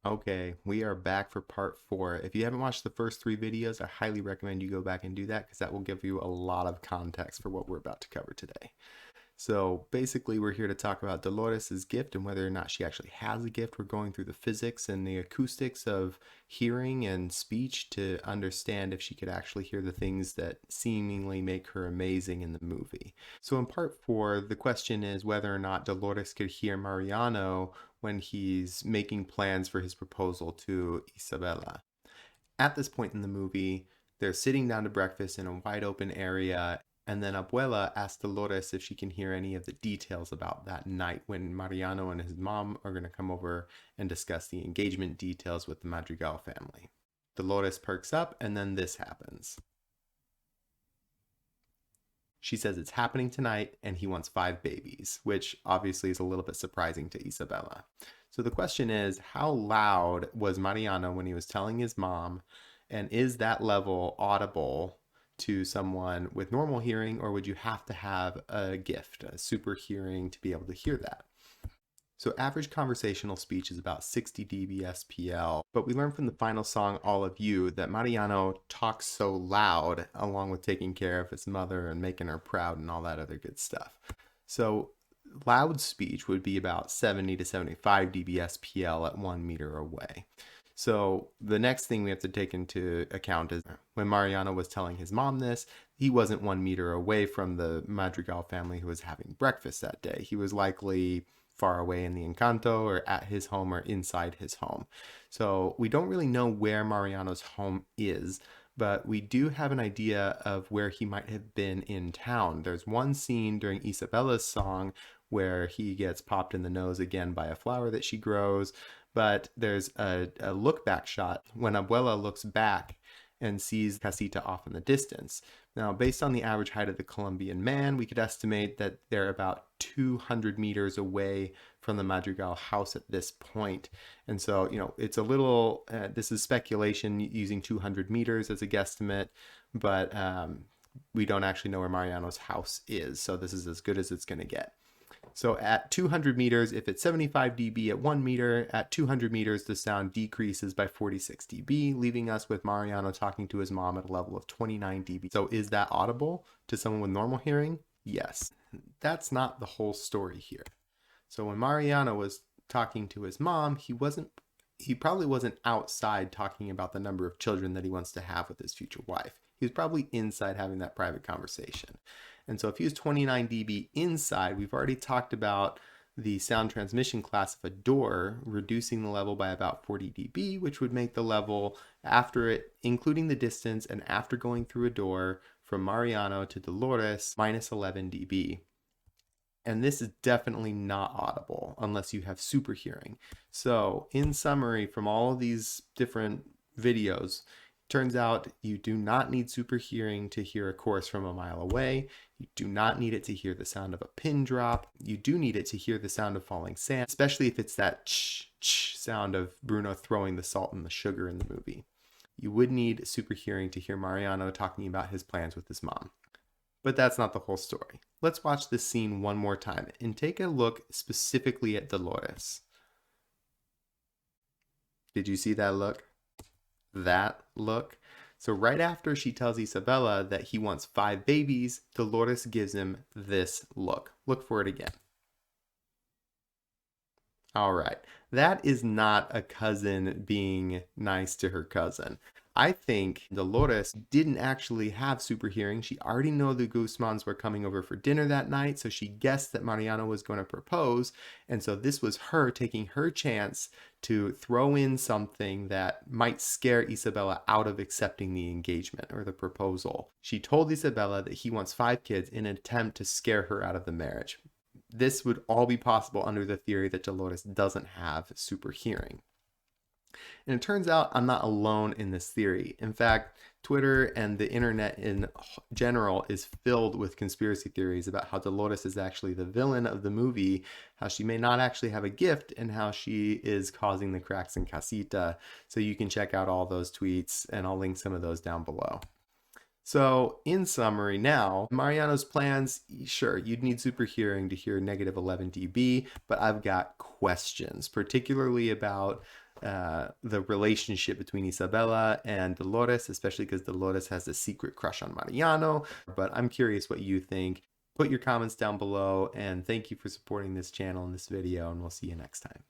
Okay, we are back for part 4. If you haven't watched the first 3 videos, I highly recommend you go back and do that because that will give you a lot of context for what we're about to cover today. So basically, we're here to talk about Dolores' gift and whether or not she actually has a gift. We're going through the physics and the acoustics of hearing and speech to understand if she could actually hear the things that seemingly make her amazing in the movie. So in part 4, the question is whether or not Dolores could hear Mariano when he's making plans for his proposal to Isabella. At this point in the movie, they're sitting down to breakfast in a wide open area, and then Abuela asks Dolores if she can hear any of the details about that night when Mariano and his mom are going to come over and discuss the engagement details with the Madrigal family. Dolores perks up, and then this happens. She says it's happening tonight and he wants 5 babies, which obviously is a little bit surprising to Isabella. So the question is, how loud was Mariano when he was telling his mom? And is that level audible to someone with normal hearing, or would you have to have a gift, a super hearing, to be able to hear that? So average conversational speech is about 60 dBSPL, but we learned from the final song, All of You, that Mariano talks so loud along with taking care of his mother and making her proud and all that other good stuff. So loud speech would be about 70 to 75 dBSPL at 1 meter away. So the next thing we have to take into account is when Mariano was telling his mom this, he wasn't 1 meter away from the Madrigal family who was having breakfast that day. He was likely far away in the Encanto or at his home or inside his home. So we don't really know where Mariano's home is, but we do have an idea of where he might have been in town. There's one scene during Isabella's song where he gets popped in the nose again by a flower that she grows, but there's a look back shot when Abuela looks back and sees Casita off in the distance. Now, based on the average height of the Colombian man, we could estimate that they're about 200 meters away from the Madrigal house at this point. And so, it's a little, this is speculation using 200 meters as a guesstimate, but we don't actually know where Mariano's house is. So this is as good as it's going to get. So at 200 meters, if it's 75 dB at 1 meter, at 200 meters, the sound decreases by 46 dB, leaving us with Mariano talking to his mom at a level of 29 dB. So is that audible to someone with normal hearing? Yes. That's not the whole story here. So when Mariano was talking to his mom, he probably wasn't outside talking about the number of children that he wants to have with his future wife. He was probably inside having that private conversation. And so if he was 29 dB inside, we've already talked about the sound transmission class of a door reducing the level by about 40 dB, which would make the level after it, including the distance and after going through a door from Mariano to Dolores, minus 11 dB. And this is definitely not audible unless you have super hearing. So in summary, from all of these different videos, turns out you do not need super hearing to hear a chorus from a mile away. You do not need it to hear the sound of a pin drop. You do need it to hear the sound of falling sand, especially if it's that ch sound of Bruno throwing the salt and the sugar in the movie. You would need super hearing to hear Mariano talking about his plans with his mom. But that's not the whole story. Let's watch this scene one more time and take a look specifically at Dolores. Did you see that look? That look? So right after she tells Isabella that he wants 5 babies, Dolores gives him this look. Look for it again. All right. That is not a cousin being nice to her cousin. I think Dolores didn't actually have super hearing. She already knew the Guzmans were coming over for dinner that night, so she guessed that Mariano was going to propose. And so this was her taking her chance to throw in something that might scare Isabella out of accepting the engagement or the proposal. She told Isabella that he wants 5 kids in an attempt to scare her out of the marriage. This would all be possible under the theory that Dolores doesn't have super hearing. And it turns out I'm not alone in this theory. In fact, Twitter and the internet in general is filled with conspiracy theories about how Dolores is actually the villain of the movie, how she may not actually have a gift, and how she is causing the cracks in Casita. So you can check out all those tweets, and I'll link some of those down below. So in summary now, Mariano's plans, sure, you'd need super hearing to hear negative 11 dB, but I've got questions, particularly about the relationship between Isabella and Dolores, especially because Dolores has a secret crush on Mariano. But I'm curious what you think. Put your comments down below, and thank you for supporting this channel and this video, and we'll see you next time.